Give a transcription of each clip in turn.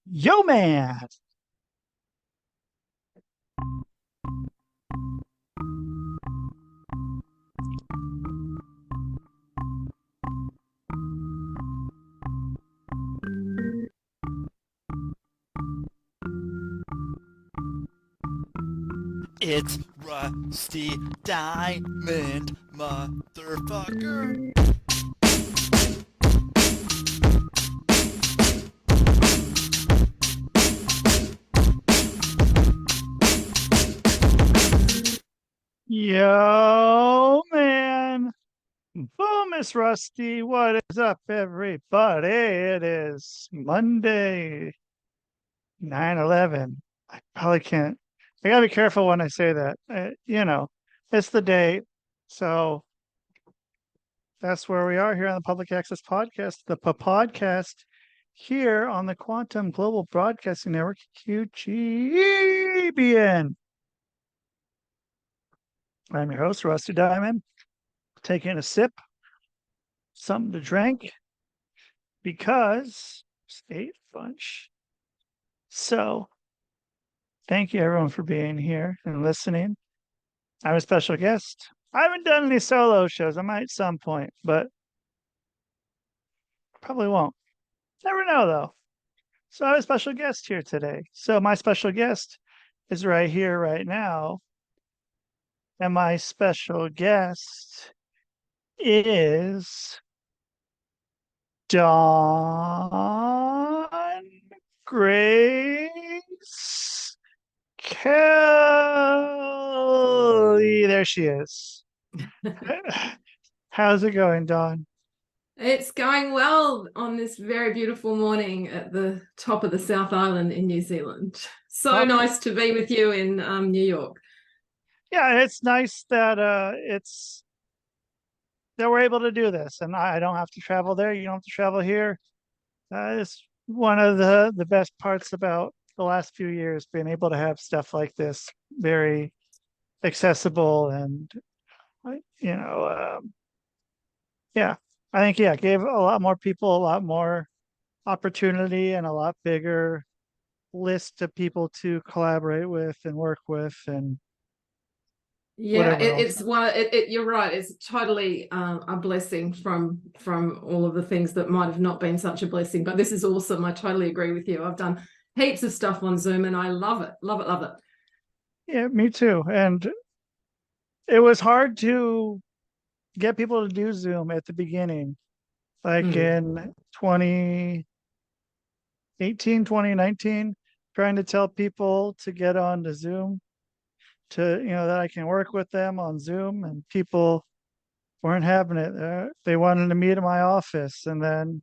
Yo, man. It's Rusty Diamond, motherfucker. Yo, man. Boom, Miss Rusty. What is up, everybody? It is Monday, 9/11. I probably can't. I gotta be careful when I say that. It's the day. So that's where we are here on the Public Access Podcast, the podcast here on the Quantum Global Broadcasting Network, QGBN. I'm your host, Rusty Diamond, taking a sip, something to drink, because it's ate a bunch. So, thank you everyone for being here and listening. I'm a special guest. I haven't done any solo shows. I might at some point, but probably won't. Never know though. So, I have a special guest here today. So, my special guest is right here, right now. And my special guest is Dawn Grace Kelly. There she is. How's it going, Dawn? It's going well on this very beautiful morning at the top of the South Island in New Zealand. So nice to be with you in New York. Yeah, it's nice that we're able to do this, and I don't have to travel there. You don't have to travel here. It's one of the best parts about the last few years, being able to have stuff like this very accessible and yeah, I think gave a lot more people a lot more opportunity and a lot bigger list of people to collaborate with and work with and yeah, you're right. It's totally a blessing from all of the things that might have not been such a blessing. But this is awesome. I totally agree with you. I've done heaps of stuff on Zoom and I love it, love it, love it. Yeah, me too. And it was hard to get people to do Zoom at the beginning, like in 2018, 2019, trying to tell people to get on to Zoom, that I can work with them on Zoom, and people weren't having it. They wanted to meet in my office, and then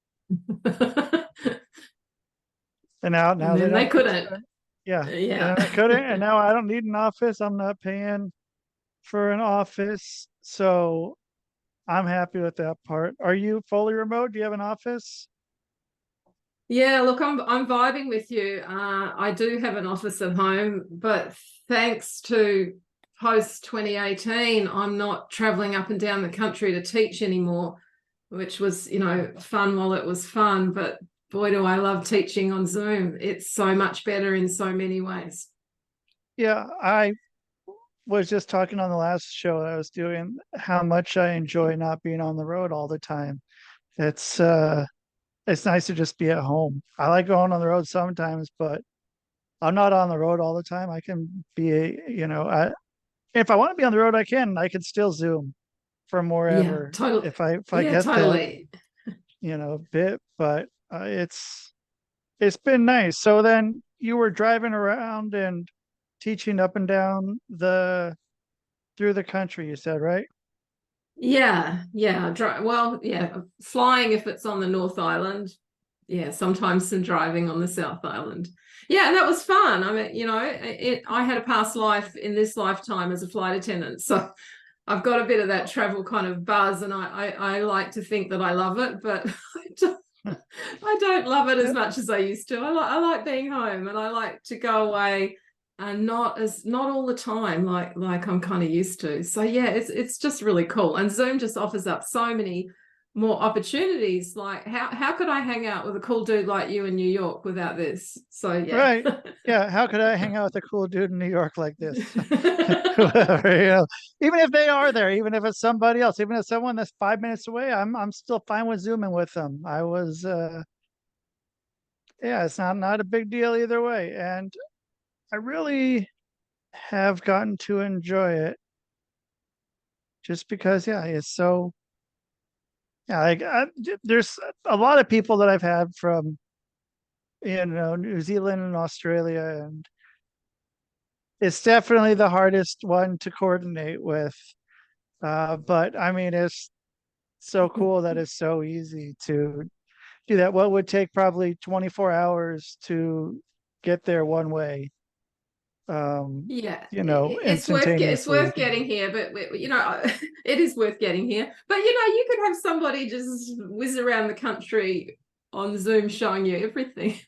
now they couldn't. Yeah, and I couldn't, and now I don't need an office. I'm not paying for an office, so I'm happy with that part. Are you fully remote? Do you have an office? Yeah, look, I'm vibing with you. I do have an office at home, but thanks to post 2018, I'm not traveling up and down the country to teach anymore, which was, fun while it was fun. But boy, do I love teaching on Zoom. It's so much better in so many ways. Yeah, I was just talking on the last show that I was doing how much I enjoy not being on the road all the time. It's nice to just be at home. I like going on the road sometimes, but I'm not on the road all the time. I can be, if I want to be on the road, I can still Zoom from wherever. Yeah, totally. If I get totally. bit, but it's been nice. So then you were driving around and teaching up and down through the country, you said, right? Yeah. Flying if it's on the North Island. Yeah, sometimes some driving on the South Island. Yeah, and that was fun. I mean, I had a past life in this lifetime as a flight attendant, so I've got a bit of that travel kind of buzz, and I like to think that I love it, but I don't love it as much as I used to. I like being home, and I like to go away and not all the time like I'm kind of used to. So yeah, it's just really cool. And Zoom just offers up so many more opportunities. Like how could I hang out with a cool dude like you in New York without this? So yeah. Right. Yeah. How could I hang out with a cool dude in New York like this? Whoever, even if they are there, even if it's somebody else, even if someone that's 5 minutes away, I'm still fine with zooming with them. I was, yeah, it's not a big deal either way, and I really have gotten to enjoy it just because, yeah, it's so, yeah, there's a lot of people that I've had from, New Zealand and Australia, and it's definitely the hardest one to coordinate with. But I mean, it's so cool that it's so easy to do that. What would take probably 24 hours to get there one way, Yeah, it's instantaneously. worth getting here, but it is worth getting here. But you could have somebody just whiz around the country on Zoom showing you everything.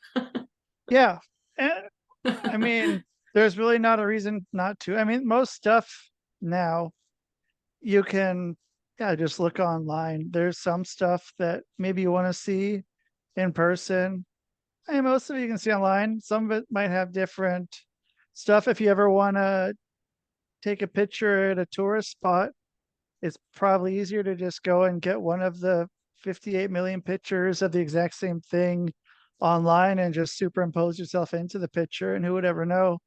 Yeah. And I mean, there's really not a reason not to. I mean, most stuff now you can, yeah, just look online. There's some stuff that maybe you want to see in person. I mean, most of it you can see online. Some of it might have different stuff. If you ever want to take a picture at a tourist spot, it's probably easier to just go and get one of the 58 million pictures of the exact same thing online and just superimpose yourself into the picture, and who would ever know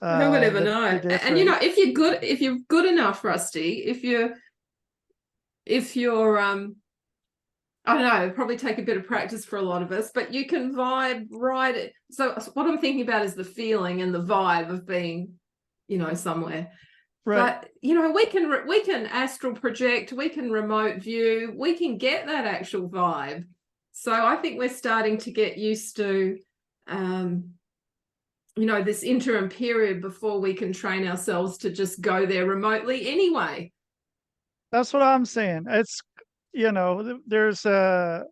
Who would ever the know? And difference. if you're good enough, Rusty, if you're I don't know, it'd probably take a bit of practice for a lot of us, but you can vibe right. So what I'm thinking about is the feeling and the vibe of being, somewhere. Right. But we can astral project, we can remote view, we can get that actual vibe. So I think we're starting to get used to, this interim period before we can train ourselves to just go there remotely anyway. That's what I'm saying. It's, there's so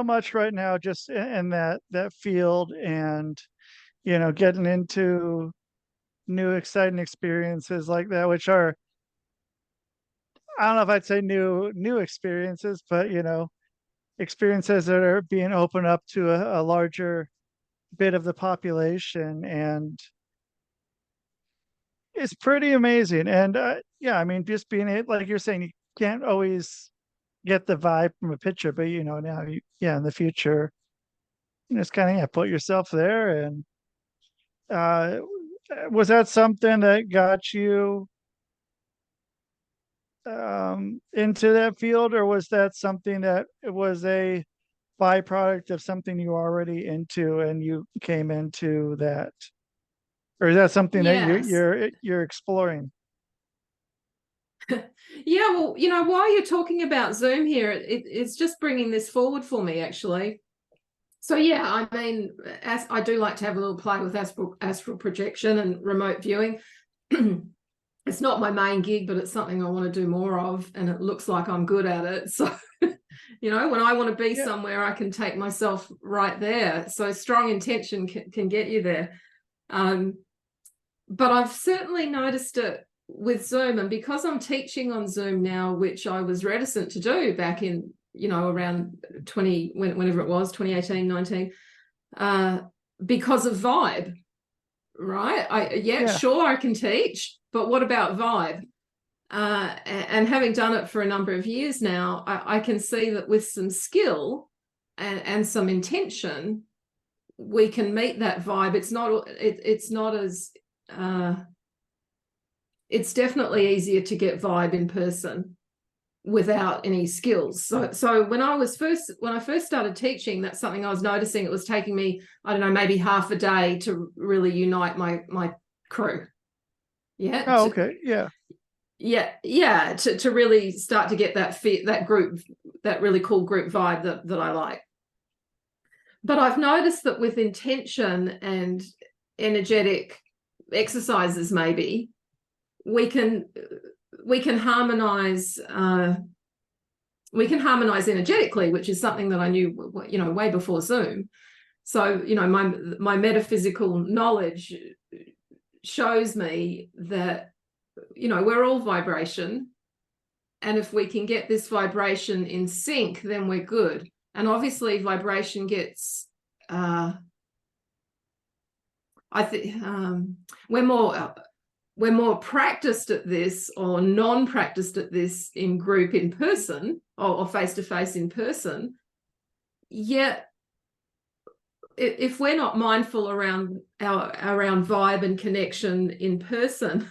much right now just in that field, and getting into new exciting experiences like that, which are, I don't know if I'd say new experiences, but experiences that are being opened up to a larger bit of the population, and it's pretty amazing. And yeah, I mean, just being able, like you're saying, you can't always get the vibe from a picture, but now yeah, in the future, just kind of, yeah, put yourself there. And uh was that something that got you into that field, or was that something that it was a byproduct of something you were already into and you came into that, or is that something that you're Yes. you're you're exploring? Yeah, well, while you're talking about Zoom here, it's just bringing this forward for me, actually. So yeah, I mean, as I do like to have a little play with astral projection and remote viewing. It's not my main gig, but it's something I want to do more of, and it looks like I'm good at it. So, when I want to be Yeah. somewhere, I can take myself right there. So strong intention can get you there. But I've certainly noticed it with Zoom, and because I'm teaching on Zoom now, which I was reticent to do back in, around 20, whenever it was, 2018, 19, because of vibe, right? Yeah. Sure, I can teach, but what about vibe? And having done it for a number of years now, I can see that with some skill and some intention, we can meet that vibe. It's not as it's definitely easier to get vibe in person without any skills. So when I first started teaching, that's something I was noticing. It was taking me, I don't know, maybe half a day to really unite my crew. Yeah. Oh, okay. Yeah. Yeah. To really start to get that group, that really cool group vibe that I like. But I've noticed that with intention and energetic exercises, maybe we can harmonize energetically, which is something that I knew way before Zoom. So my metaphysical knowledge shows me that we're all vibration, And if we can get this vibration in sync, then we're good. And obviously vibration gets, I think we're more practiced at this, or non-practiced at this in group in person, or face-to-face in person. Yet if we're not mindful around vibe and connection in person,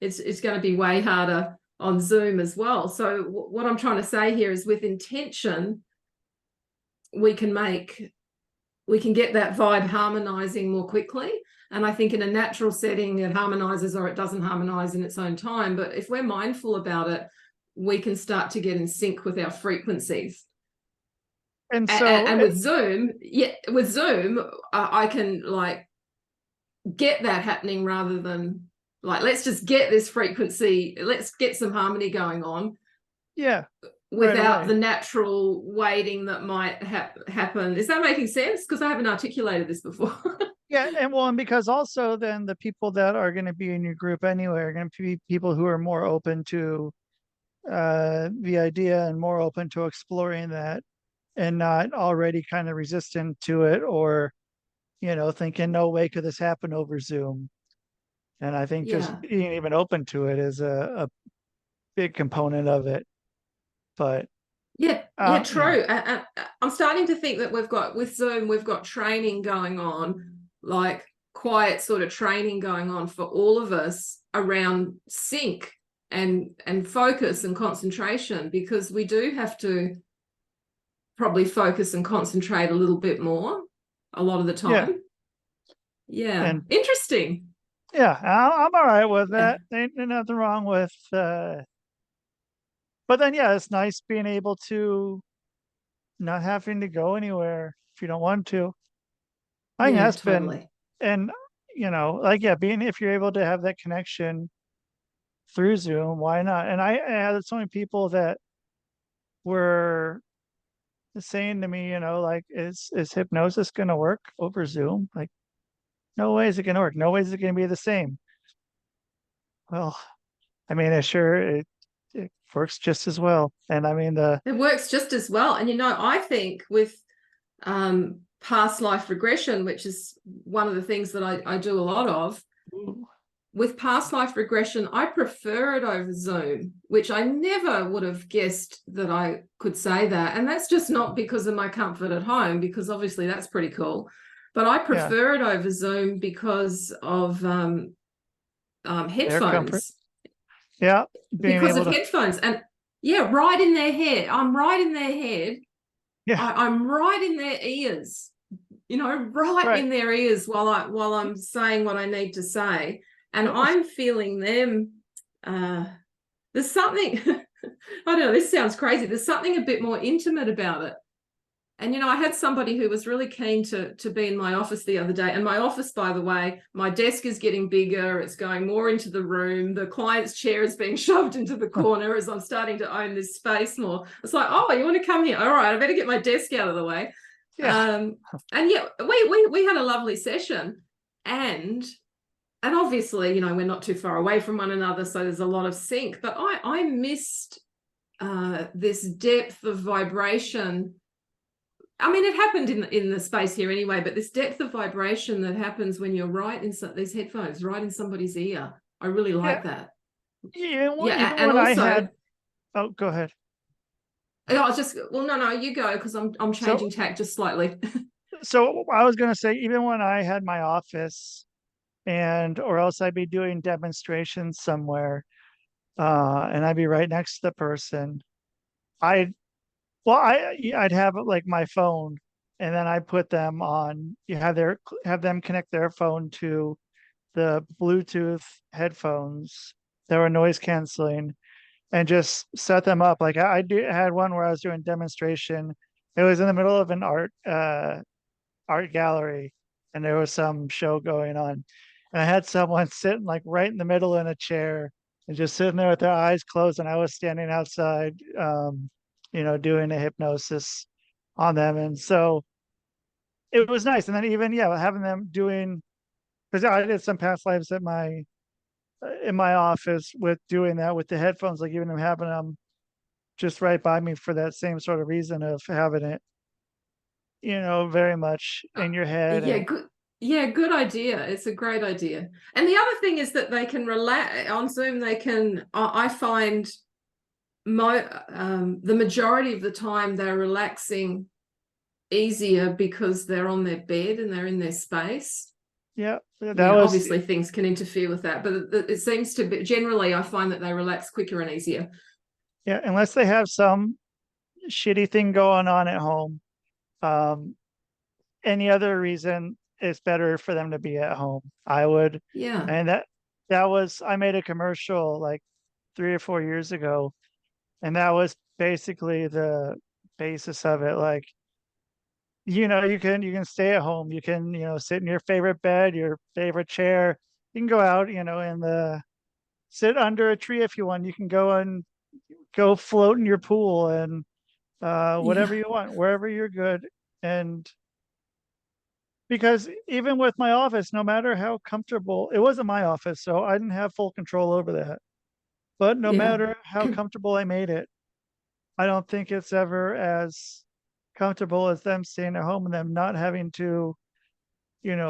it's going to be way harder on Zoom as well. So what I'm trying to say here is, with intention, we can get that vibe harmonizing more quickly. And I think in a natural setting, it harmonizes or it doesn't harmonize in its own time. But if we're mindful about it, we can start to get in sync with our frequencies. And so, and with Zoom, I can like get that happening, rather than like, let's just get this frequency, let's get some harmony going on. Yeah. Without right the natural waiting that might happen. Is that making sense? Because I haven't articulated this before. Yeah, and because also then the people that are going to be in your group anyway are going to be people who are more open to the idea and more open to exploring that, and not already kind of resistant to it, or thinking, no way could this happen over Zoom. And I think just being even open to it is a big component of it. But true. I'm starting to think that with Zoom, we've got training going on, like quiet sort of training going on for all of us around sync and focus and concentration, because we do have to probably focus and concentrate a little bit more a lot of the time. And interesting. Yeah, I'm all right with that. Ain't nothing wrong with but then it's nice being able to not having to go anywhere if you don't want to. I think that's totally. And being, if you're able to have that connection through Zoom, why not? And I had so many people that were saying to me, like, is hypnosis going to work over Zoom? Like, no way is it going to work. No way is it going to be the same. Well, I mean, it works just as well. And I mean, it works just as well. And I think with past life regression, which is one of the things that I do a lot of. With past life regression, I prefer it over Zoom, which I never would have guessed that I could say that. And that's just not because of my comfort at home, because obviously that's pretty cool. But I prefer it over Zoom because of headphones. Yeah. Because of headphones. And right in their head. I'm right in their head. Yeah. I'm right in their ears. Right in their ears while I'm saying what I need to say. And I'm feeling them. There's something, I don't know, this sounds crazy. There's something a bit more intimate about it. And, I had somebody who was really keen to be in my office the other day. And my office, by the way, my desk is getting bigger. It's going more into the room. The client's chair is being shoved into the corner as I'm starting to own this space more. It's like, oh, you want to come here? All right, I better get my desk out of the way. Yeah. And we had a lovely session. And obviously, we're not too far away from one another, so there's a lot of sync. But I missed this depth of vibration. I mean, it happened in the space here anyway, but this depth of vibration that happens when you're right in these headphones, right in somebody's ear. I really like that. Yeah, and also, oh, go ahead. No, you go, because I'm changing tack just slightly. So I was going to say, even when I had my office, or else I'd be doing demonstrations somewhere, and I'd be right next to the person. I'd have like my phone, and then I put them on. You have them connect their phone to the Bluetooth headphones that were noise canceling, and just set them up. Like I had one where I was doing demonstration. It was in the middle of an art gallery, and there was some show going on, and I had someone sitting like right in the middle in a chair and just sitting there with their eyes closed, and I was standing outside, doing a hypnosis on them. And so it was nice. And then even having them doing, because I did some past lives in my office with doing that with the headphones, like even them having them just right by me for that same sort of reason of having it, very much in your head. Yeah, And good. Yeah, good idea. It's a great idea. And the other thing is that they can relax on Zoom. They can. I find the majority of the time they're relaxing easier because they're on their bed and they're in their space. yeah, Obviously things can interfere with that, but it seems to be generally I find that they relax quicker and easier. yeah, unless they have some shitty thing going on at home. Any other reason, it's better for them to be at home. I would, Yeah. and I made a commercial like 3 or 4 years ago, and that was basically the basis of it. Like, you can stay at home. You can, sit in your favorite bed, your favorite chair. You can go out, and sit under a tree if you want. You can go float in your pool and whatever Yeah. you want, wherever you're good. And because even with my office, no matter how comfortable, it wasn't my office, so I didn't have full control over that. But no Yeah. matter how comfortable I made it, I don't think it's ever as comfortable as them staying at home and them not having to,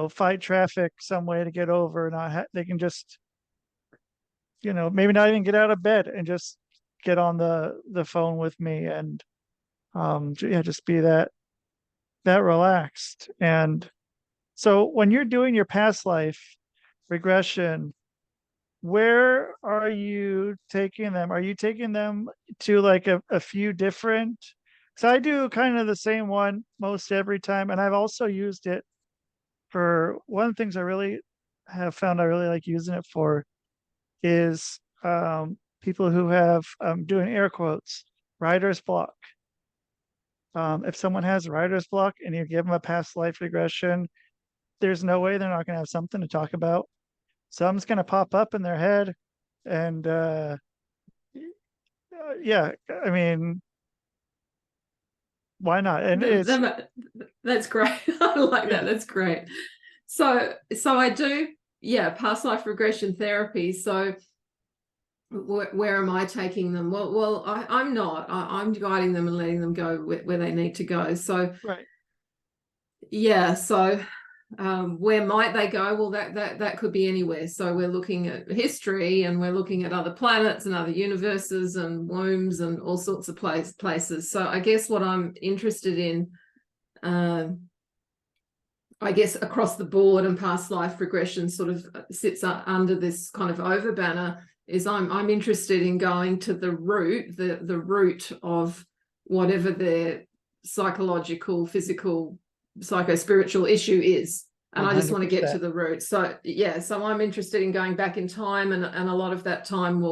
fight traffic some way to get over. They can just, maybe not even get out of bed and just get on the phone with me and yeah, just be that relaxed. And so when you're doing your past life regression, where are you taking them? Are you taking them to like a few different? So I do kind of the same one most every time. And I've also used it for one of the things I really have found I really like using it for is people who have doing air quotes, writer's block. If someone has writer's block and you give them a past life regression, there's no way they're not going to have something to talk about. Something's going to pop up in their head. And yeah, I mean, why not? And That's great. I like yeah, that. That's great. So I do, yeah, past life regression therapy. So where am I taking them? Well, I'm not. I'm guiding them and letting them go where they need to go. So right. yeah, so where might they go? Well, that could be anywhere. So we're looking at history and we're looking at other planets and other universes and wombs and all sorts of places. So I guess what I'm interested in, I guess across the board, and past life regression sort of sits under this kind of over banner, is I'm interested in going to the root, the root of whatever their psychological, physical, psycho-spiritual issue is. And I just want to get to the root. So yeah, so I'm interested in going back in time, and a lot of that time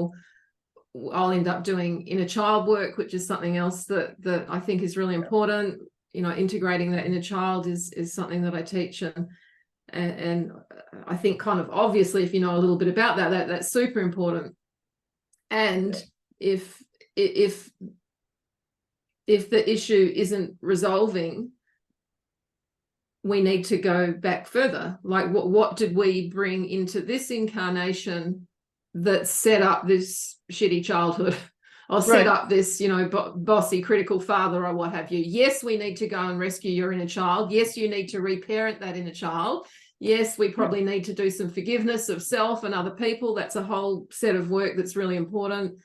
I'll end up doing inner child work, which is something else that I think is really important. Integrating that inner child is something that I teach, and I think kind of obviously, if you know a little bit about that's super important. And if the issue isn't resolving, we need to go back further. Like what did we bring into this incarnation that set up this shitty childhood or set up this, bossy, critical father or what have you? Yes, we need to go and rescue your inner child. Yes, you need to reparent that inner child. Yes, we probably need to do some forgiveness of self and other people. That's a whole set of work that's really important.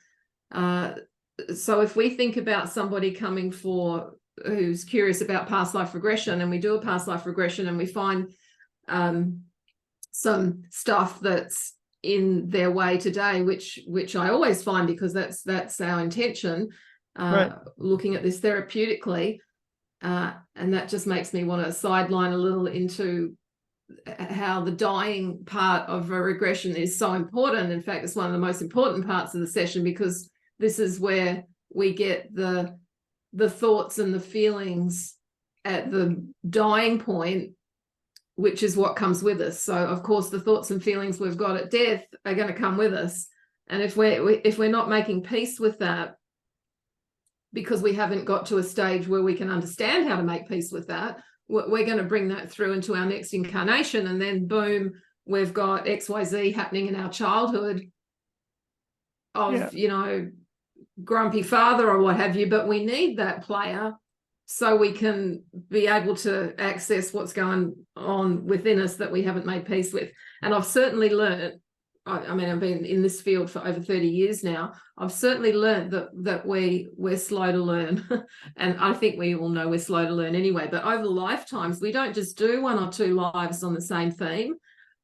So if we think about somebody coming who's curious about past life regression, and we do a past life regression and we find some stuff that's in their way today, which I always find, because that's our intention, looking at this therapeutically, and that just makes me want to sideline a little into how the dying part of a regression is so important. In fact, it's one of the most important parts of the session, because this is where we get the thoughts and the feelings at the dying point, which is what comes with us. So of course the thoughts and feelings we've got at death are going to come with us, and if we're not making peace with that, because we haven't got to a stage where we can understand how to make peace with that, we're going to bring that through into our next incarnation, and then boom, we've got XYZ happening in our childhood of grumpy father or what have you, but we need that player so we can be able to access what's going on within us that we haven't made peace with. And I've certainly learned, I mean, I've been in this field for over 30 years now. I've certainly learned that we're slow to learn. And I think we all know we're slow to learn anyway, but over lifetimes, we don't just do 1 or 2 lives on the same theme.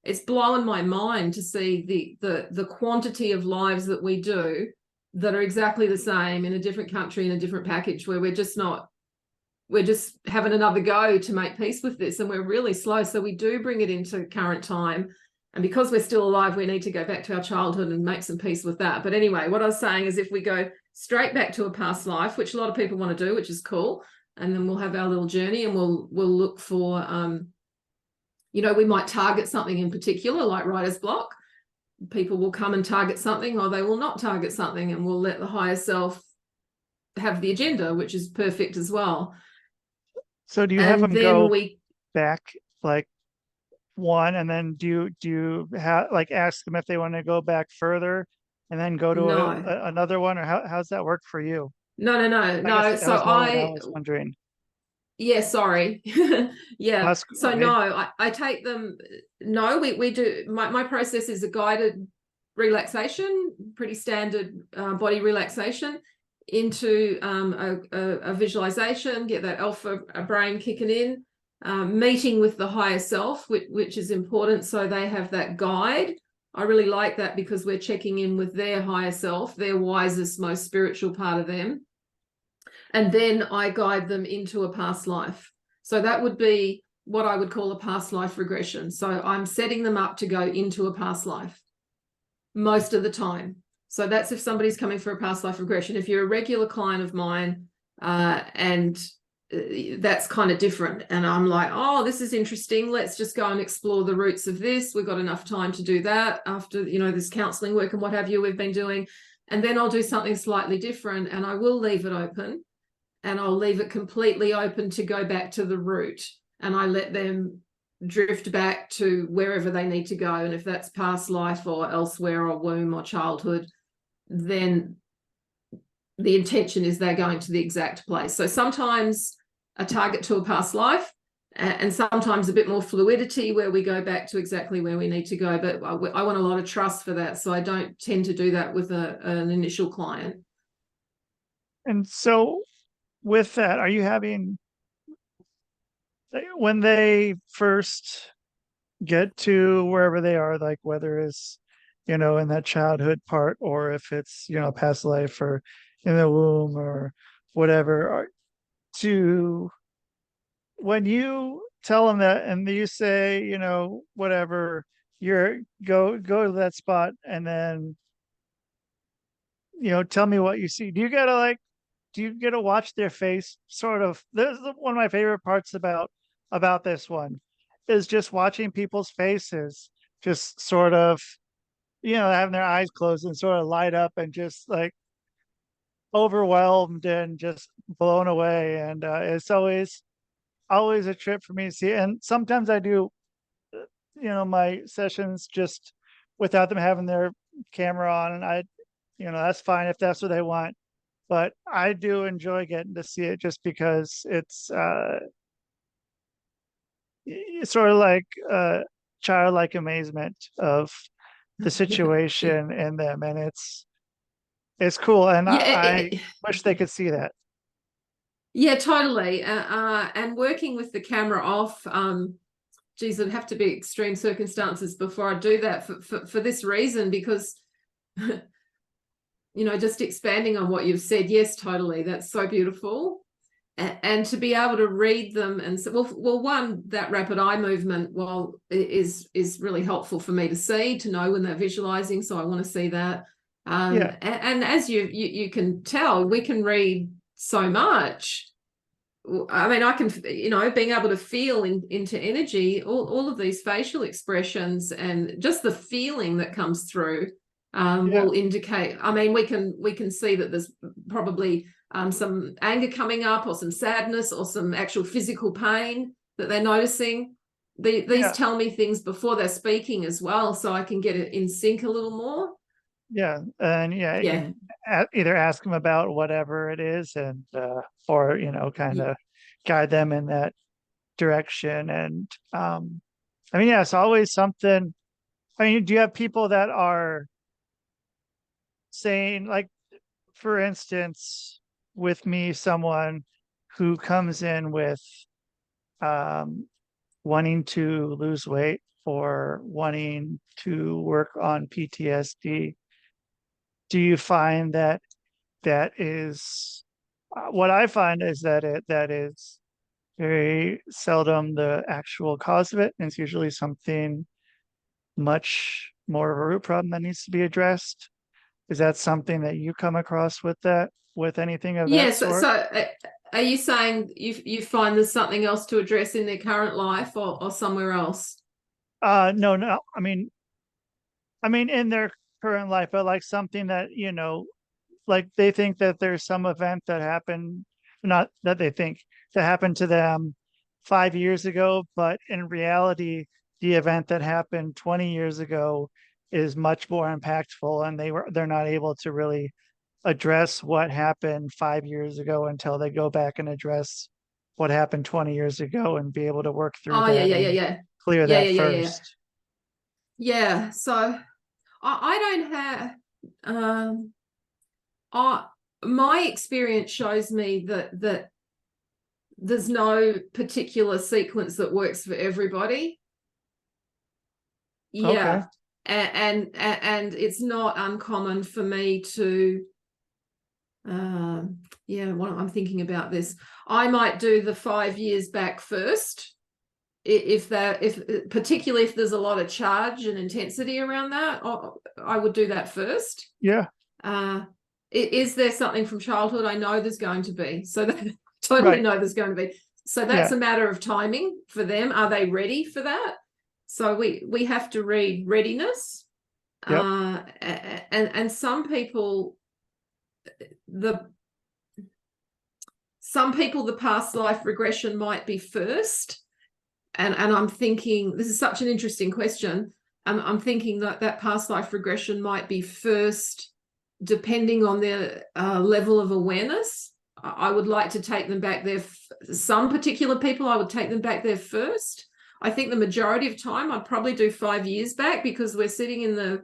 It's blowing my mind to see the quantity of lives that we do that are exactly the same in a different country, in a different package, where we're just having another go to make peace with this, and we're really slow. So we do bring it into current time. And because we're still alive, we need to go back to our childhood and make some peace with that. But anyway, what I was saying is if we go straight back to a past life, which a lot of people want to do, which is cool, and then we'll have our little journey and we'll look for, we might target something in particular, like writer's block. People will come and target something, or they will not target something, and we'll let the higher self have the agenda, which is perfect as well. So do you have them go back like one, and then do you have like ask them if they want to go back further and then go to another one, or how's that work for you? No. So I was wondering. Yeah, sorry. Yeah. So okay. no, I take them. No, we do. My process is a guided relaxation, pretty standard body relaxation, into a visualization, get that alpha brain kicking in, meeting with the higher self, which is important. So they have that guide. I really like that because we're checking in with their higher self, their wisest, most spiritual part of them. And then I guide them into a past life. So that would be what I would call a past life regression. So I'm setting them up to go into a past life most of the time. So that's if somebody's coming for a past life regression. If you're a regular client of mine, and that's kind of different, and I'm like, oh, this is interesting, let's just go and explore the roots of this. We've got enough time to do that after, this counseling work and what have you we've been doing. And then I'll do something slightly different, and I will leave it open, and I'll leave it completely open to go back to the root, and I let them drift back to wherever they need to go. And if that's past life or elsewhere or womb or childhood, then the intention is they're going to the exact place. So sometimes a target to a past life, and sometimes a bit more fluidity where we go back to exactly where we need to go. But I want a lot of trust for that, so I don't tend to do that with an initial client. And so with that, are you having, when they first get to wherever they are, like whether it's, in that childhood part, or if it's, past life or in the womb or whatever, when you tell them that and you say, whatever, go to that spot and then, tell me what you see. Do you get to watch their face? Sort of. This is one of my favorite parts about this one, is just watching people's faces, just sort of, having their eyes closed and sort of light up and just like overwhelmed and just blown away. And it's always a trip for me to see. And sometimes I do, my sessions just without them having their camera on, and that's fine if that's what they want. But I do enjoy getting to see it just because it's sort of like childlike amazement of the situation and them, and it's cool. And I wish they could see that. Yeah, totally. And working with the camera off, geez, it'd have to be extreme circumstances before I do that for this reason, because just expanding on what you've said, yes, totally, that's so beautiful. And to be able to read them and say, well, one, that rapid eye movement, is really helpful for me to see, to know when they're visualizing. So I want to see that. And as you can tell, we can read so much. I mean, I can, being able to feel into energy, all of these facial expressions and just the feeling that comes through will indicate. I mean, we can see that there's probably some anger coming up, or some sadness, or some actual physical pain that they're noticing. These tell me things before they're speaking as well, so I can get it in sync a little more. Yeah, and yeah, you Yeah. can either ask them about whatever it is, and or kind Yeah. of guide them in that direction. And I mean, yeah, it's always something. I mean, do you have people that are saying, like, for instance, with me, someone who comes in with um, wanting to lose weight or wanting to work on PTSD? Do you find that that is what I find is that that is very seldom the actual cause of it, and it's usually something much more of a root problem that needs to be addressed. Is that something that you come across with anything of that Yeah. So, sort? are you saying you find there's something else to address in their current life or somewhere else? No, no. I mean, in their current life, but like something that, like they think that there's some event that happened, not that they think that happened to them 5 years ago, but in reality, the event that happened 20 years ago is much more impactful, and they're not able to really address what happened 5 years ago until they go back and address what happened 20 years ago and be able to work through Oh, yeah, that yeah, yeah, and yeah. clear Yeah, that yeah, yeah, yeah. first. Yeah. So I don't have I my experience shows me that there's no particular sequence that works for everybody. Okay. Yeah. And it's not uncommon for me to yeah, well, I'm thinking about this. I might do the 5 years back first, if particularly if there's a lot of charge and intensity around that. I would do that first. Yeah. Is there something from childhood? I know there's going to be. So that totally Right. know there's going to be. So that's Yeah. a matter of timing for them. Are they ready for that? So we have to read readiness. Yep. And some people the past life regression might be first. And I'm thinking this is such an interesting question. I'm thinking that past life regression might be first, depending on their level of awareness. I would like to take them back there. Some particular people, I would take them back there first. I think the majority of time I'd probably do 5 years back, because we're sitting in the,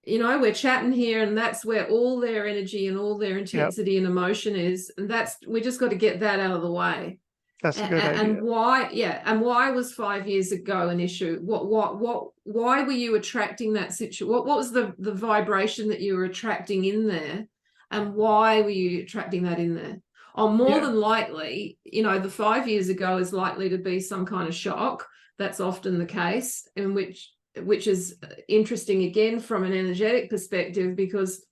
we're chatting here, and that's where all their energy and all their Yep. intensity and emotion is. And we just got to get that out of the way. That's a good idea. And why was 5 years ago an issue? Why were you attracting that situation? What was the vibration that you were attracting in there, and why were you attracting that in there? More Yeah. than likely, the 5 years ago is likely to be some kind of shock. That's often the case, in which is interesting again from an energetic perspective, because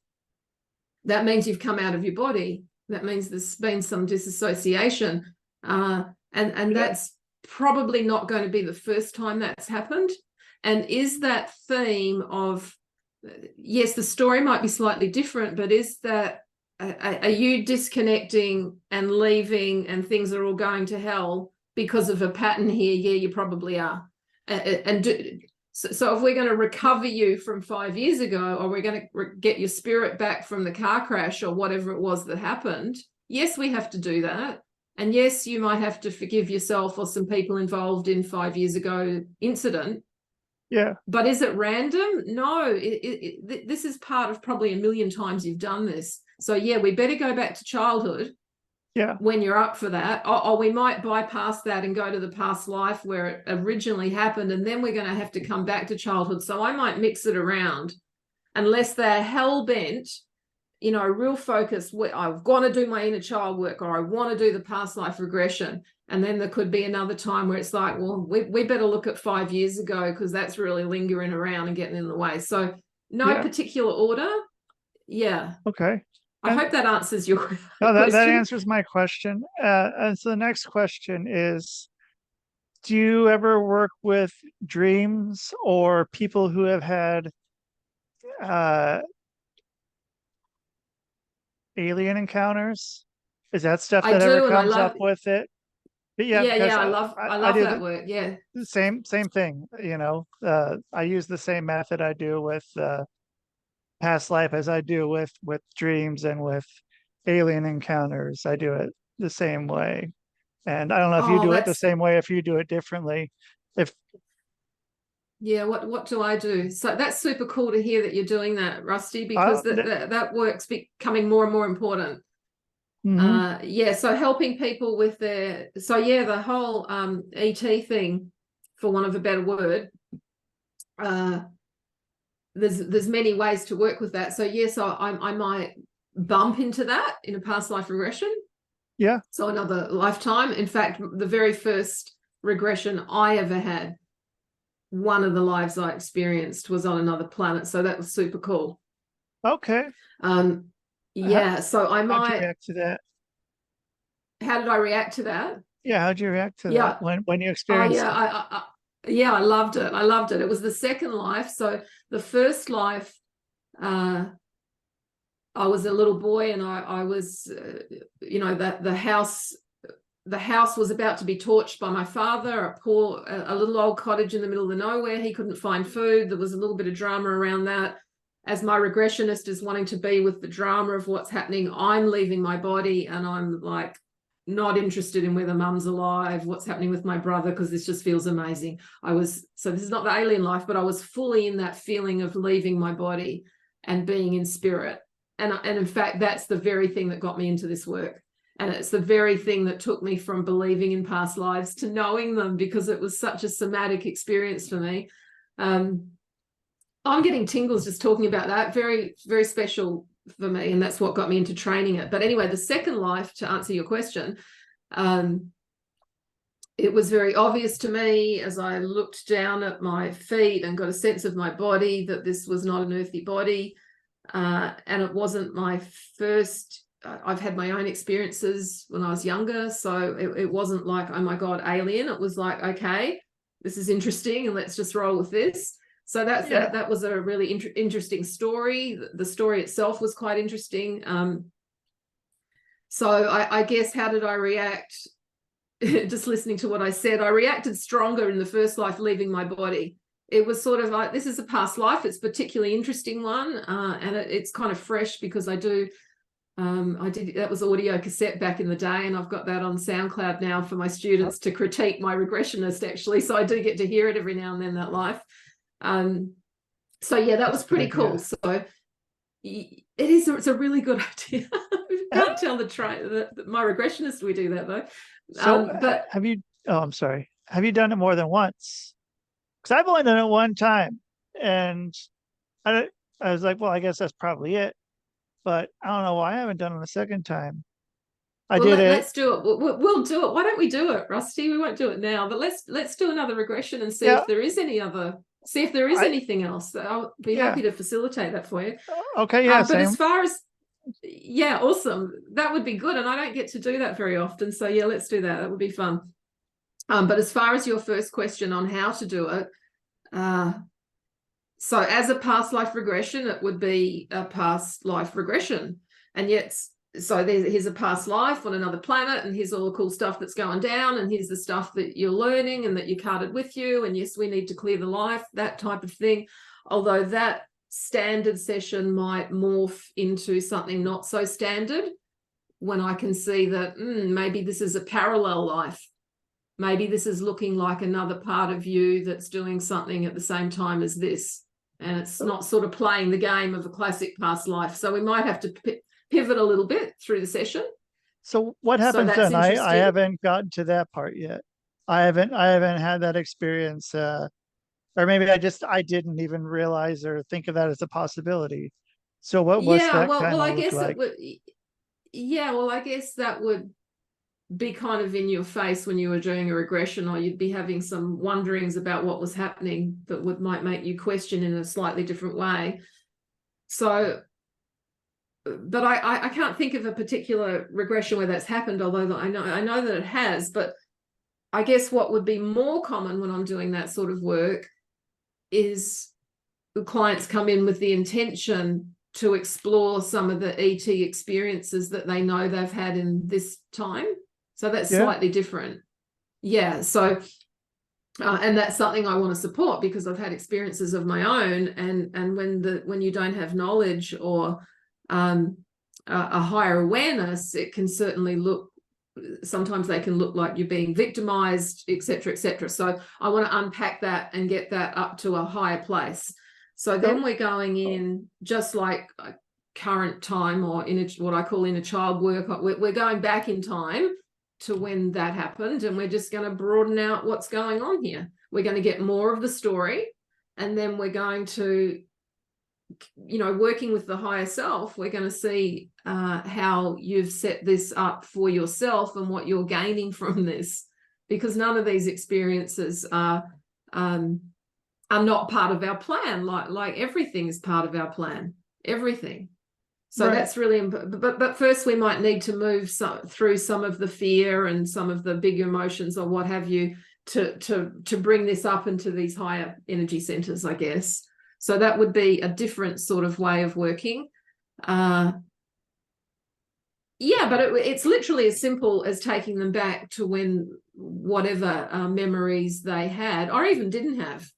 that means you've come out of your body. That means there's been some disassociation. And that's probably not going to be the first time that's happened. And is that theme of, yes, the story might be slightly different, but is that, are you disconnecting and leaving and things are all going to hell because of a pattern here? Yeah, you probably are. So if we're going to recover you from 5 years ago, or we're going to get your spirit back from the car crash or whatever it was that happened, yes, we have to do that. And yes, you might have to forgive yourself or some people involved in 5 years ago incident. Yeah. But is it random? No, this is part of probably a million times you've done this. So yeah, we better go back to childhood. Yeah. When you're up for that, or we might bypass that and go to the past life where it originally happened, and then we're going to have to come back to childhood. So I might mix it around, unless they're hell-bent, real focus. I want to do my inner child work, or I want to do the past life regression. And then there could be another time where it's like, well, we better look at 5 years ago, because that's really lingering around and getting in the way. So no particular order. Yeah. Okay. I hope that answers your No, that question. answers my question. And so the next question is, do you ever work with dreams or people who have had uh, alien encounters? Is that stuff I that ever do, and I comes up love. with it? But yeah, because Yeah. I I love do that work. Yeah. the same thing. I use the same method I do with past life as I do with dreams and with alien encounters. I do it the same way. And I don't know if you Oh, do it the that's same way, if you do it differently. If yeah. What do I do? So that's super cool to hear that you're doing that, Rusty, because that work's becoming more and more important. mhm. Yeah, so helping people with the whole ET thing, for want of a better word, there's many ways to work with that. So yes, I might bump into that in a past life regression. Yeah. So another lifetime. In fact, the very first regression I ever had, one of the lives I experienced was on another planet. So that was super cool. Okay. Yeah, so I How'd you might. react to that? How did I react to that? Yeah, how'd you react to that Yeah. when you Oh experienced yeah, it? yeah, I loved it. I loved it. It was the second life. So the first life, I was a little boy, and I was, that the house was about to be torched by my father. A little old cottage in the middle of the nowhere. He couldn't find food. There was a little bit of drama around that. As my regressionist is wanting to be with the drama of what's happening, I'm leaving my body, and I'm like not interested in whether mum's alive, what's happening with my brother, because this just feels amazing. So this is not the alien life, but I was fully in that feeling of leaving my body and being in spirit. And in fact, that's the very thing that got me into this work. And it's the very thing that took me from believing in past lives to knowing them, because it was such a somatic experience for me. I'm getting tingles just talking about that. Very, very special for me. And that's what got me into training it. But anyway, the second life, to answer your question, it was very obvious to me as I looked down at my feet and got a sense of my body that this was not an earthly body. And it wasn't my first. I've had my own experiences when I was younger. So it wasn't like, oh my God, alien. It was like, okay, this is interesting, and let's just roll with this. So that was a really interesting story. The story itself was quite interesting. So I guess, how did I react? Just listening to what I said, I reacted stronger in the first life, leaving my body. It was sort of like, this is a past life. It's a particularly interesting one. And it's kind of fresh because I did that was audio cassette back in the day, and I've got that on SoundCloud now for my students to critique my regressionist, actually. So I do get to hear it every now and then, that life. So yeah, that was pretty cool. So it's a really good idea. Can't tell my regressionist we do that though. So But have you, oh, I'm sorry. Have you done it more than once? Because I've only done it one time, and I was like, well, I guess that's probably it. But I don't know why I haven't done it a second time. let's do it. We'll do it. Why don't we do it, Rusty? We won't do it now, but let's do another regression and see if there is anything else. I'll be happy to facilitate that for you. Okay, yeah, but as far as, yeah, awesome. That would be good. And I don't get to do that very often. So yeah, let's do that. That would be fun. But as far as your first question on how to do it, so as a past life regression, it would be a past life regression. And yet, so here's a past life on another planet, and here's all the cool stuff that's going down, and here's the stuff that you're learning and that you carted with you. And yes, we need to clear the life, that type of thing. Although that standard session might morph into something not so standard, when I can see that maybe this is a parallel life. Maybe this is looking like another part of you that's doing something at the same time as this. And it's not sort of playing the game of a classic past life. So we might have to pivot a little bit through the session. So what happens then? I haven't gotten to that part yet. I haven't had that experience. Or maybe I didn't even realize or think of that as a possibility. So what's that kind of look like? I guess that would be kind of in your face when you were doing a regression, or you'd be having some wonderings about what was happening that might make you question in a slightly different way. So, but I can't think of a particular regression where that's happened, although I know that it has. But I guess what would be more common when I'm doing that sort of work is the clients come in with the intention to explore some of the ET experiences that they know they've had in this time. So that's slightly different. Yeah. So And that's something I want to support because I've had experiences of my own, and when you don't have knowledge or a higher awareness, it can certainly look, sometimes they can look like you're being victimized, etc., etc. So I want to unpack that and get that up to a higher place. So then we're going in just like current time, or what I call inner child work. We're going back in time to when that happened, and we're just going to broaden out what's going on here. We're going to get more of the story, and then we're going to, working with the higher self, we're going to see how you've set this up for yourself and what you're gaining from this, because none of these experiences are not part of our plan. Like everything is part of our plan, everything. So that's really important. But first we might need to move through some of the fear and some of the big emotions or what have you to bring this up into these higher energy centers, I guess. So that would be a different sort of way of working. But it's literally as simple as taking them back to when whatever memories they had or even didn't have.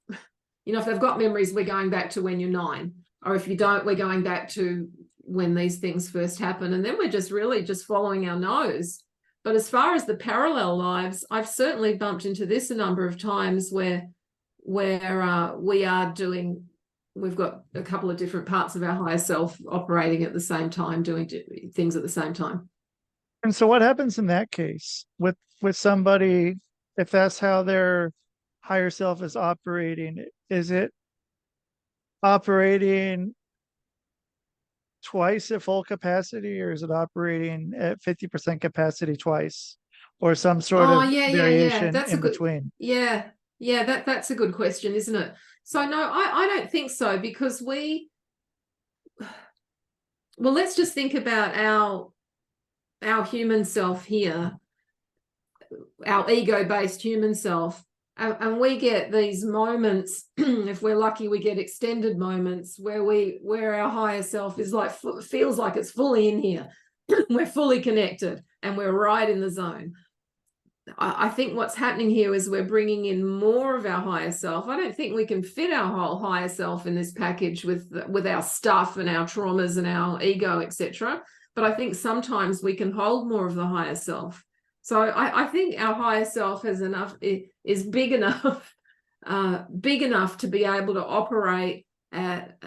If they've got memories, we're going back to when you're 9. Or if you don't, we're going back to when these things first happen, and then we're just really just following our nose. But as far as the parallel lives, I've certainly bumped into this a number of times where we've got a couple of different parts of our higher self operating at the same time, doing things at the same time. And so what happens in that case with somebody, if that's how their higher self is operating? Is it operating twice at full capacity, or is it operating at 50% capacity twice, or some sort of variation that's in between? That's a good question, isn't it? So no, I don't think so, because let's just think about our human self here, our ego-based human self. And we get these moments, if we're lucky, we get extended moments where our higher self is like, feels like it's fully in here. We're fully connected and we're right in the zone. I think what's happening here is we're bringing in more of our higher self. I don't think we can fit our whole higher self in this package with our stuff and our traumas and our ego, etc. But I think sometimes we can hold more of the higher self. So I think our higher self is big enough to be able to operate at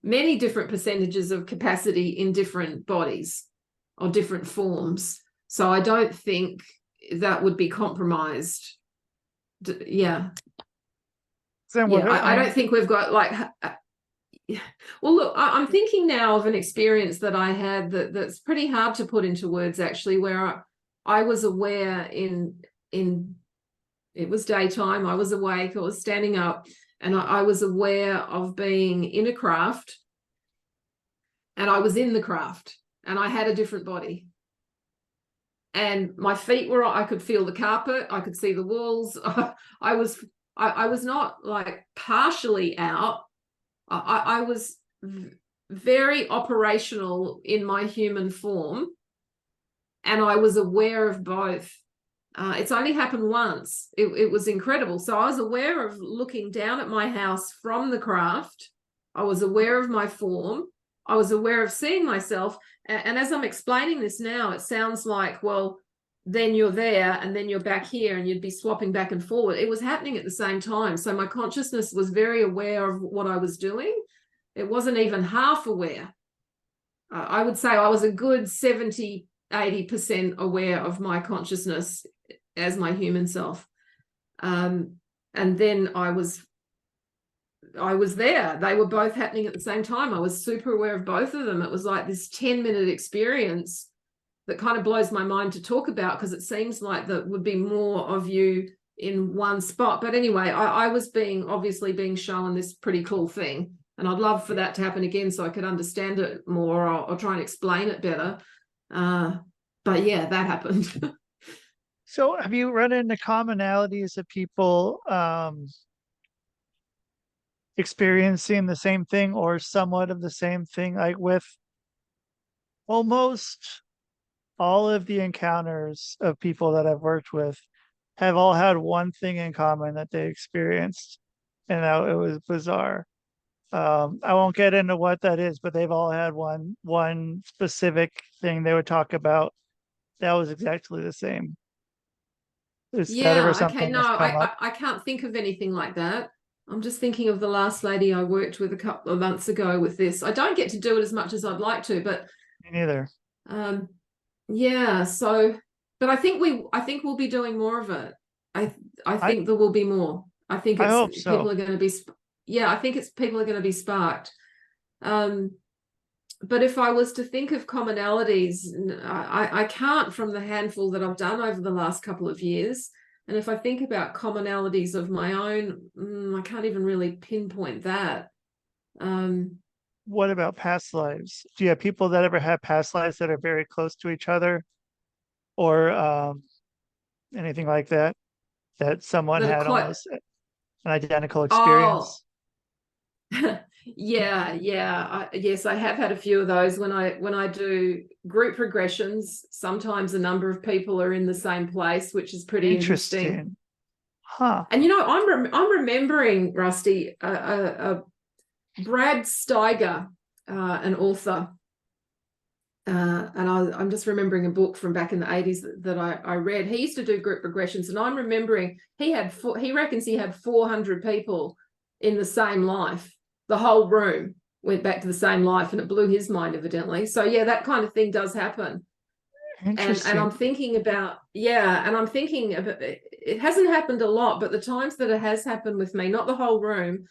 many different percentages of capacity in different bodies or different forms. So I don't think that would be compromised. I don't think we've got like. Well, look, I'm thinking now of an experience that I had that's pretty hard to put into words, actually, where I was aware it was daytime, I was awake, I was standing up, and I was aware of being in a craft, and I was in the craft, and I had a different body. And my feet were, I could feel the carpet, I could see the walls. I was not like partially out. I was very operational in my human form, and I was aware of both. It's only happened once. It was incredible. So I was aware of looking down at my house from the craft. I was aware of my form. I was aware of seeing myself. And as I'm explaining this now, it sounds like, well, then you're there and then you're back here and you'd be swapping back and forward. It was happening at the same time. So my consciousness was very aware of what I was doing. It wasn't even half aware. I would say I was a good 70, 80% aware of my consciousness as my human self. And then I was there. They were both happening at the same time. I was super aware of both of them. It was like this 10-minute experience that kind of blows my mind to talk about, because it seems like that would be more of you in one spot. But anyway, I was obviously being shown this pretty cool thing. And I'd love for that to happen again so I could understand it more, or try and explain it better. But yeah, that happened. So have you run into commonalities of people experiencing the same thing or somewhat of the same thing? Like with almost all of the encounters of people that I've worked with, have all had one thing in common that they experienced, and that it was bizarre. I won't get into what that is, but they've all had one specific thing they would talk about that was exactly the same. Is that ever Yeah, okay. something No, that's come up? I can't think of anything like that. I'm just thinking of the last lady I worked with a couple of months ago with this. I don't get to do it as much as I'd like to, but Me neither. um yeah, so but I think we'll be doing more of it. I I I think there will be more. I think I it's hope people so. are going to be yeah, I think it's people are going to be sparked. Um but if I was to think of commonalities, I can't from the handful that I've done over the last couple of years. And if I think about commonalities of my own, I can't even really pinpoint that. Um, What about past lives? Do you have people that ever had past lives that are very close to each other, or anything like that? That someone that are had quite, almost an identical oh, experience? yes, I have had a few of those when I do group regressions. Sometimes a number of people are in the same place, which is pretty interesting. Interesting. Huh. And I'm remembering, Rusty, Brad Steiger, an author, and I'm just remembering a book from back in the 80s that I read. He used to do group regressions, and I'm remembering he reckons he had 400 people in the same life. The whole room went back to the same life, and it blew his mind, evidently. So yeah, that kind of thing does happen. And I'm Interesting. thinking about, yeah, and I'm thinking about, it hasn't happened a lot, but the times that it has happened with me, not the whole room,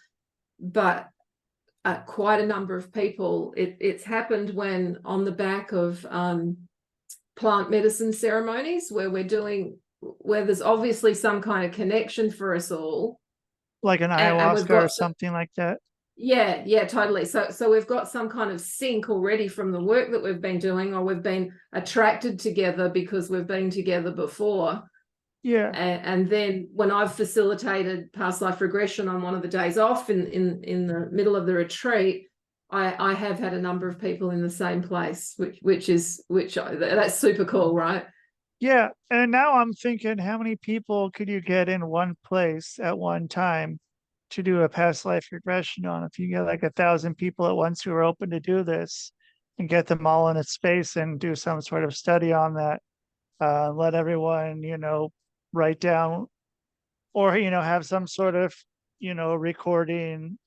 but quite a number of people. It's happened when on the back of plant medicine ceremonies where there's obviously some kind of connection for us all, Like an and we've ayahuasca or got something like that. yeah, totally. So we've got some kind of sync already from the work that we've been doing, or we've been attracted together because we've been together before. Yeah. And then when I've facilitated past life regression on one of the days off in the middle of the retreat, I have had a number of people in the same place, which that's super cool, right? Yeah. And now I'm thinking, how many people could you get in one place at one time to do a past life regression on? If you get like 1,000 people at once who are open to do this and get them all in a space and do some sort of study on that, let everyone, write down, or, have some sort of, recording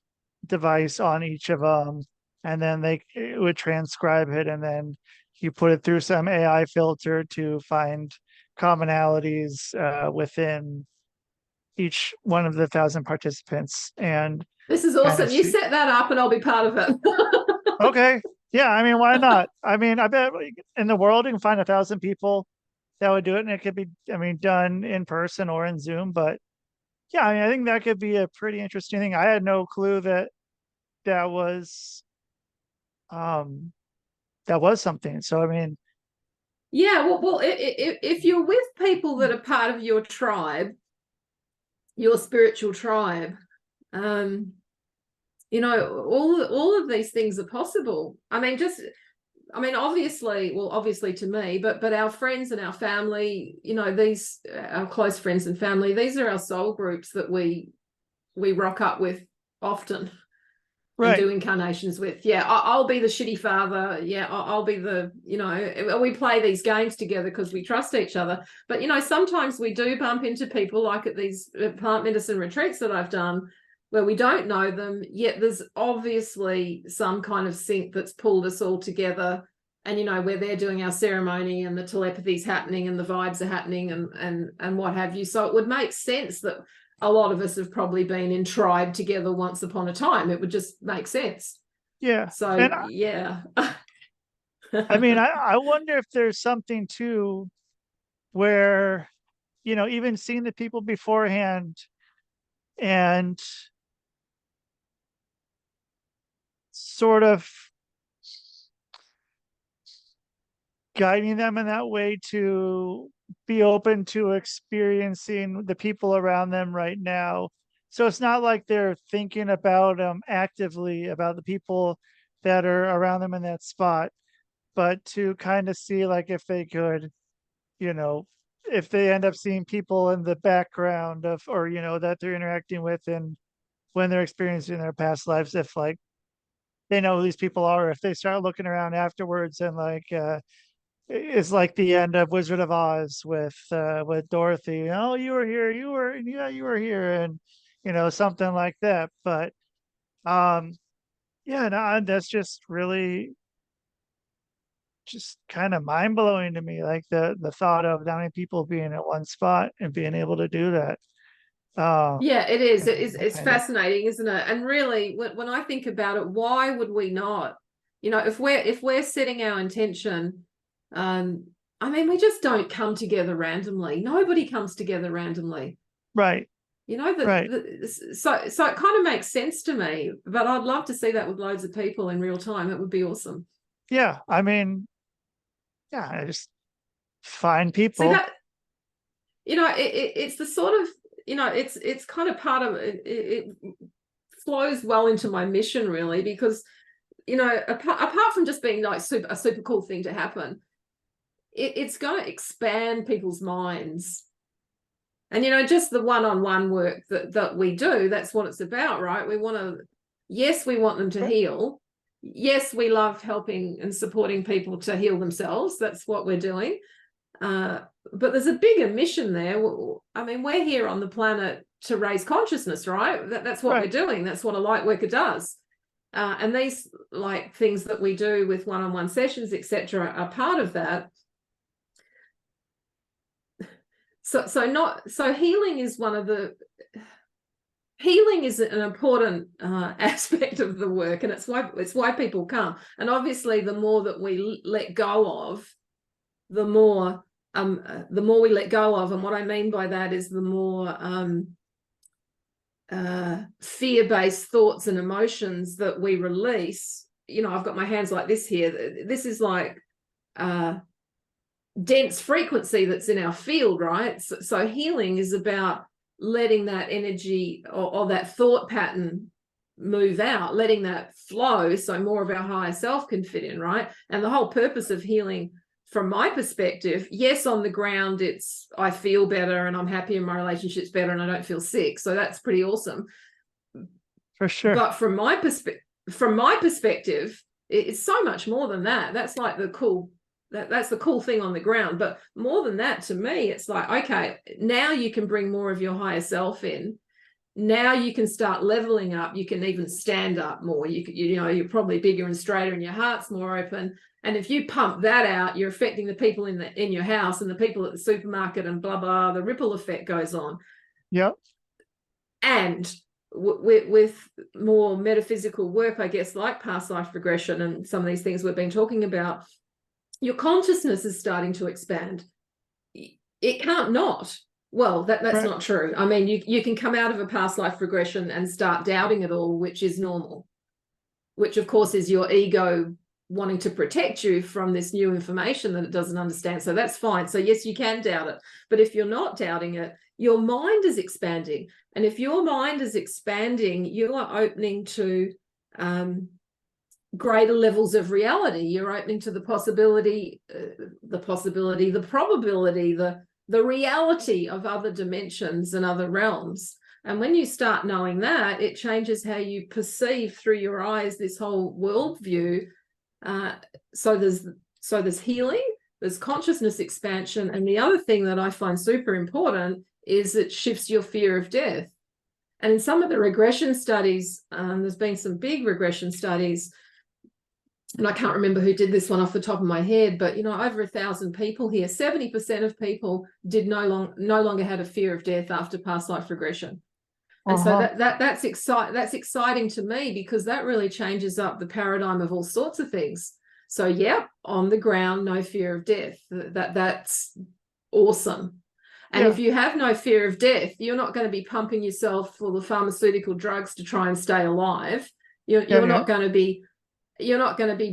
device on each of them, and then it would transcribe it, and then you put it through some AI filter to find commonalities within each one of the 1,000 participants, and This is kind of awesome. You see. set that up and I'll be part of it. Okay, yeah, I mean, why not? I mean, I bet in the world you can find 1,000 people that would do it, and it could be, I mean, done in person or in Zoom. But yeah, I mean, I think that could be a pretty interesting thing. I had no clue that was um that was something. So I mean, Yeah, well, if you're with people that are part of your tribe, your spiritual tribe, um, all of these things are possible. Obviously to me, but our friends and our family, these our close friends and family, these are our soul groups that we rock up with often and right. do incarnations with. Yeah, I'll be the shitty father. Yeah, I'll be the, we play these games together because we trust each other. But, sometimes we do bump into people like at these plant medicine retreats that I've done where we don't know them, yet there's obviously some kind of sync that's pulled us all together. And, where they're doing our ceremony and the telepathy's happening and the vibes are happening and what have you. So it would make sense that a lot of us have probably been in tribe together once upon a time. It would just make sense. Yeah. So And yeah. I mean, I wonder if there's something too where, even seeing the people beforehand and sort of guiding them in that way to be open to experiencing the people around them right now. So it's not like they're thinking about actively about the people that are around them in that spot, but to kind of see like if they could, you know, if they end up seeing people in the background of, or that they're interacting with, and when they're experiencing their past lives, if like they know who these people are, if they start looking around afterwards, and like it's like the end of Wizard of Oz with Dorothy. Oh, you were here, you were here, and something like that. But um yeah, no, that's just really just kind of mind blowing to me, like the thought of how many people being at one spot and being able to do that. Um, Yeah, it is. and It's kind of fascinating, isn't it? And really, when I think about it, why would we not? If we're setting our intention, um, I mean, we just don't come together randomly. Nobody comes together randomly. right, right. So it kind of makes sense to me. But I'd love to see that with loads of people in real time. It would be awesome. Yeah, I mean, yeah, I just find See people. that, it's the sort of, it's kind of part of it. It flows well into my mission, really, because apart from just being like a super cool thing to happen, it's going to expand people's minds. And just the one-on-one work that we do, that's what it's about, right? We want them to heal. Yes, we love helping and supporting people to heal themselves. That's what we're doing. But there's a bigger mission there. I mean, we're here on the planet to raise consciousness, right? That's what we're doing. That's what a light worker does. And these like things that we do with one-on-one sessions, etc., are part of that. So healing is an important aspect of the work, and it's why people come. And obviously, the more that we let go of, the more we let go of. And what I mean by that is the more fear-based thoughts and emotions that we release. I've got my hands like this here. This is like dense frequency that's in our field, right? So healing is about letting that energy or that thought pattern move out, letting that flow so more of our higher self can fit in, right? And the whole purpose of healing, from my perspective, yes, on the ground, it's I feel better and I'm happy and my relationship's better and I don't feel sick. So that's pretty awesome. For sure. But from my perspective, it's so much more than that. That's like the cool that's the cool thing on the ground. But more than that, to me, it's like, okay, now you can bring more of your higher self in. Now you can start leveling up. You can even stand up more. You're probably bigger and straighter and your heart's more open. And if you pump that out, you're affecting the people in your house and the people at the supermarket and blah, blah, the ripple effect goes on. Yep. And with more metaphysical work, I guess, like past life regression and some of these things we've been talking about, your consciousness is starting to expand. It can't not. Well, that's not true. I mean, you can come out of a past life regression and start doubting it all, which is normal, which of course is your ego wanting to protect you from this new information that it doesn't understand. So that's fine. So yes, you can doubt it. But if you're not doubting it, your mind is expanding. And if your mind is expanding, you are opening to greater levels of reality. You're opening to the possibility, the probability, the reality of other dimensions and other realms. And when you start knowing that, it changes how you perceive through your eyes this whole worldview. So there's healing, there's consciousness expansion, and the other thing that I find super important is it shifts your fear of death. And in some of the regression studies, there's been some big regression studies, and I can't remember who did this one off the top of my head, but over 1,000 people here, 70% of people did no longer had a fear of death after past life regression. And so that's exciting to me, because that really changes up the paradigm of all sorts of things. So yeah, on the ground, no fear of death. That's awesome. And if you have no fear of death, you're not going to be pumping yourself full of pharmaceutical drugs to try and stay alive. You're not going to be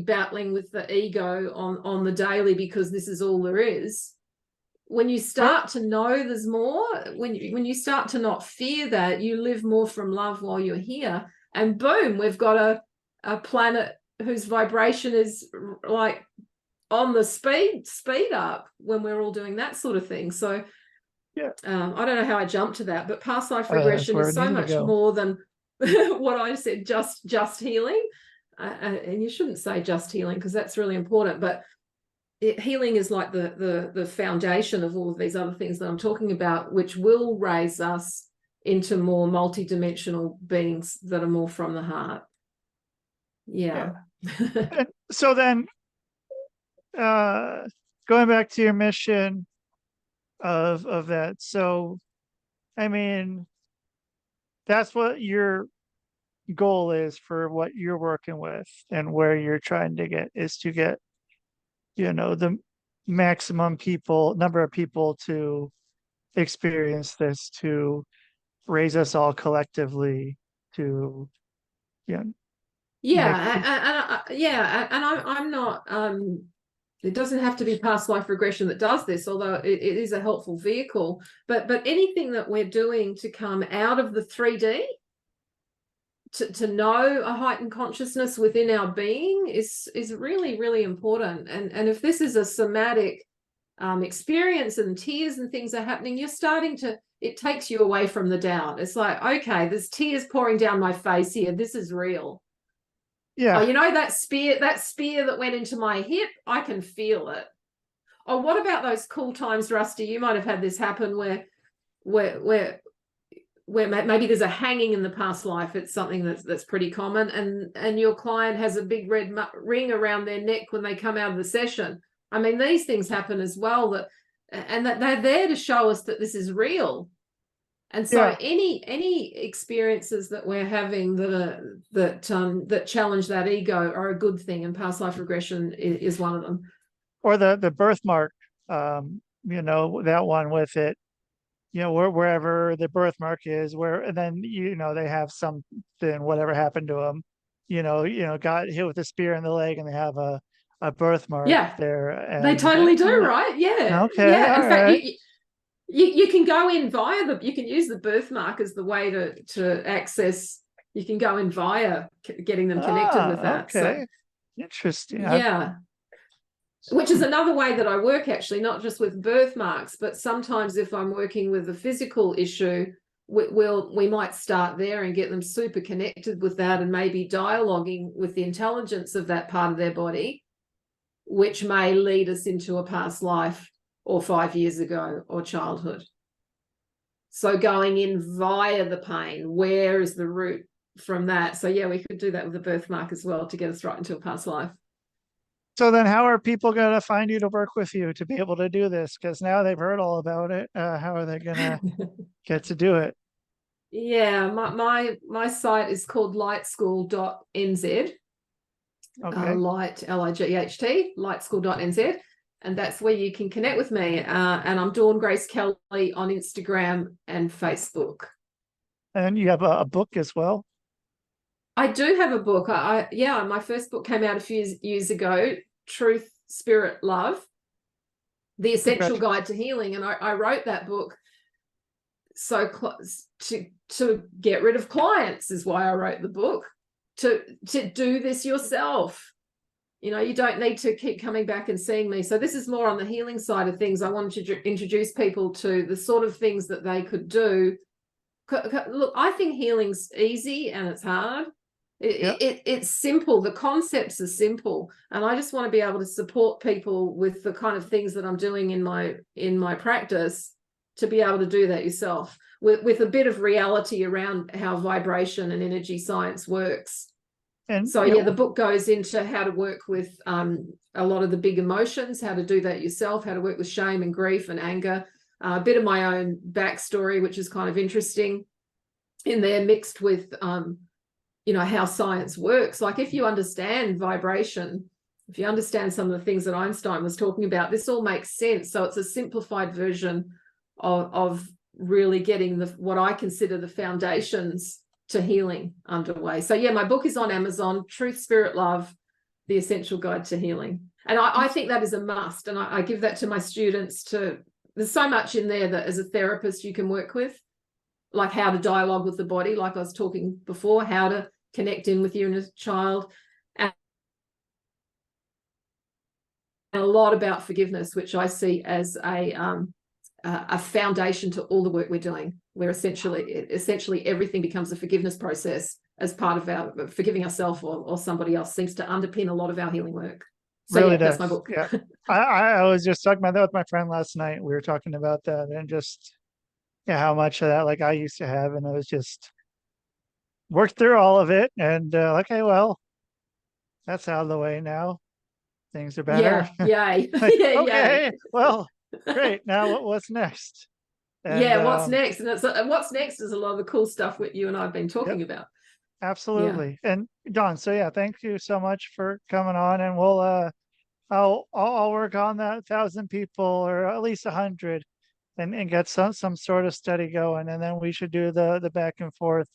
battling with the ego on the daily because this is all there is. When you start to know there's more, when you start to not fear that, you live more from love while you're here, and boom, we've got a planet whose vibration is like on the speed up when we're all doing that sort of thing. So Yeah. I don't know how I jumped to that, but past life That's regression where is it so needed to much go. more than what I said, just healing. And you shouldn't say just healing, because that's really important, but healing is like the foundation of all of these other things that I'm talking about, which will raise us into more multidimensional beings that are more from the heart. Yeah. And so then, going back to your mission of that. So, I mean, that's what your goal is for what you're working with, and where you're trying to get is to get, the maximum number of people to experience this, to raise us all collectively to, you know, make. I'm not it doesn't have to be past life regression that does this, although it is a helpful vehicle, but anything that we're doing to come out of the 3D to know a heightened consciousness within our being is really, really important. And if this is a somatic experience and tears and things are happening, you're starting to, it takes you away from the doubt. It's like, okay, there's tears pouring down my face here. This is real. Yeah. Oh, that spear that went into my hip, I can feel it. Oh, what about those cool times, Rusty? You might have had this happen where maybe there's a hanging in the past life. It's something that's pretty common, and your client has a big red ring around their neck when they come out of the session. I mean, these things happen as well, and that they're there to show us that this is real. And so any experiences that we're having that challenge that ego are a good thing, and past life regression is one of them. Or the birthmark, that one with it, wherever the birthmark is, and then they have something, whatever happened to them, got hit with a spear in the leg, and they have a birthmark there. And they totally do, right? Yeah. Okay. Yeah. In fact, right. you can go in via you can use the birthmark as the way to access. You can go in via getting them connected with that. Okay. So, interesting. Yeah. Which is another way that I work, actually, not just with birthmarks, but sometimes if I'm working with a physical issue, we might start there and get them super connected with that, and maybe dialoguing with the intelligence of that part of their body, which may lead us into a past life or 5 years ago or childhood. So going in via the pain, where is the root from that? So yeah, we could do that with a birthmark as well to get us right into a past life. So then how are people going to find you to work with you to be able to do this? Because now they've heard all about it. How are they going to get to do it? Yeah, my site is called lightschool.nz. Okay. Light, L-I-G-H-T, lightschool.nz. And that's where you can connect with me. And I'm Dawn Grace Kelly on Instagram and Facebook. And you have a book as well? I do have a book. My first book came out a few years ago, Truth, Spirit, Love, The Essential Guide to Healing. And I wrote that book so to get rid of clients is why I wrote the book, to do this yourself. You don't need to keep coming back and seeing me. So this is more on the healing side of things. I wanted to introduce people to the sort of things that they could do. Look, I think healing's easy and it's hard. It's simple. The concepts are simple, and I just want to be able to support people with the kind of things that I'm doing in my practice to be able to do that yourself with a bit of reality around how vibration and energy science works. And so the book goes into how to work with a lot of the big emotions, how to do that yourself, how to work with shame and grief and anger, a bit of my own backstory, which is kind of interesting in there, mixed with how science works. Like, if you understand vibration, if you understand some of the things that Einstein was talking about, this all makes sense. So it's a simplified version of really getting what I consider the foundations to healing underway. So yeah, my book is on Amazon, Truth, Spirit, Love, The Essential Guide to Healing. And I think that is a must. And I give that to my students there's so much in there that as a therapist you can work with, like how to dialogue with the body, like I was talking before, how to connect in with your inner child, a lot about forgiveness, which I see as a foundation to all the work we're doing, where essentially everything becomes a forgiveness process as part of our forgiving ourselves or somebody else seems to underpin a lot of our healing work. So Really yeah, that's does. my book. Yeah. I was just talking about that with my friend last night. We were talking about that and just yeah, how much of that like I used to have, and I was just worked through all of it and okay, well, that's out of the way now. Things are better. Yeah, yay. Like, Yeah, yay. okay, well, great. Now what's next? And Yeah, what's next? And what's next is a lot of the cool stuff what you and I've been yep, talking about. Yeah. absolutely. And Don, so yeah, thank you so much for coming on, and we'll I'll work on that 1,000 people or at least 100 and get some sort of study going, and then we should do the back and forth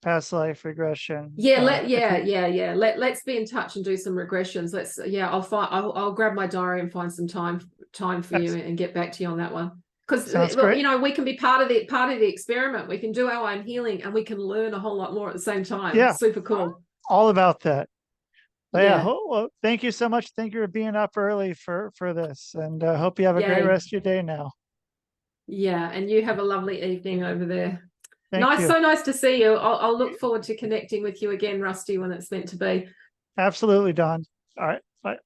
past life regression. Yeah, If you, let's be in touch and do some regressions. I'll grab my diary and find some time for you and get back to you on that one. Because sounds great. we can be part of the experiment. We can do our own healing and we can learn a whole lot more at the same time. Yeah, Super cool. all about that. But Yeah. well, thank you so much. Thank you for being up early for this, and hope you have a great Yay. rest of your day now. Yeah, and you have a lovely evening over there. Thank you. So nice to see you. I'll look forward to connecting with you again, Rusty, when it's meant to be. Absolutely, Don. All right, bye.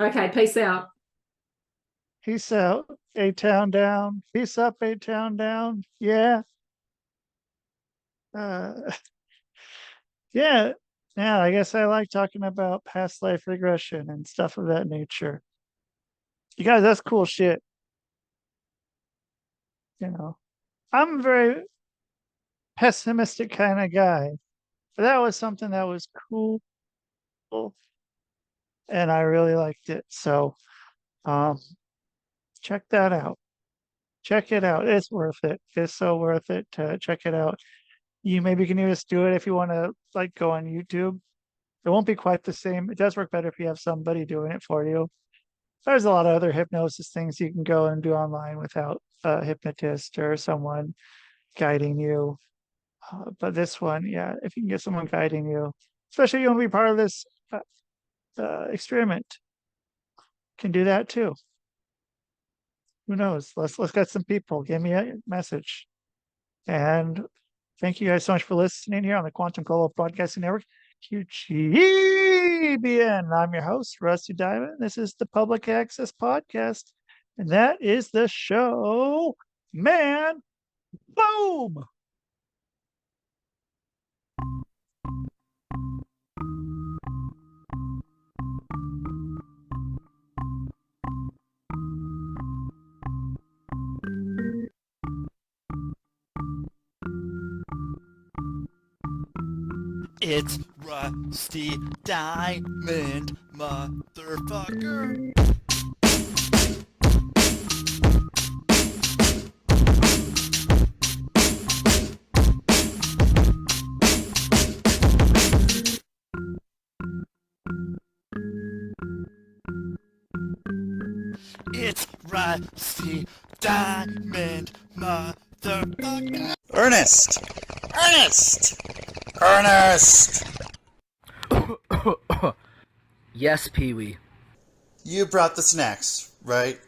Okay, peace out. Peace out. A-Town down. Peace up, A-Town down. Yeah. Yeah. Yeah, I guess I like talking about past life regression and stuff of that nature. You guys, that's cool shit. You know, I'm a very pessimistic kind of guy, but that was something that was cool and I really liked it. So, um, check that out. Check it out. It's worth it. It's so worth it to check it out. You maybe can just do it if you want to like go on YouTube. It won't be quite the same. It does work better if you have somebody doing it for you. There's a lot of other hypnosis things you can go and do online without a hypnotist or someone guiding you. But this one, yeah, if you can get someone guiding you, especially if you want to be part of this experiment, can do that too. Who knows? Let's get some people. Give me a message. And thank you guys so much for listening here on the Quantum Global Broadcasting Network, QGBN. I'm your host, Rusty Diamond. This is the Public Access Podcast, and that is the show, man. Boom. It's Rusty Diamond, motherfucker. It's Rusty Diamond, motherfucker. Ernest! Ernest! Ernest! Yes, Pee-wee. You brought the snacks, right?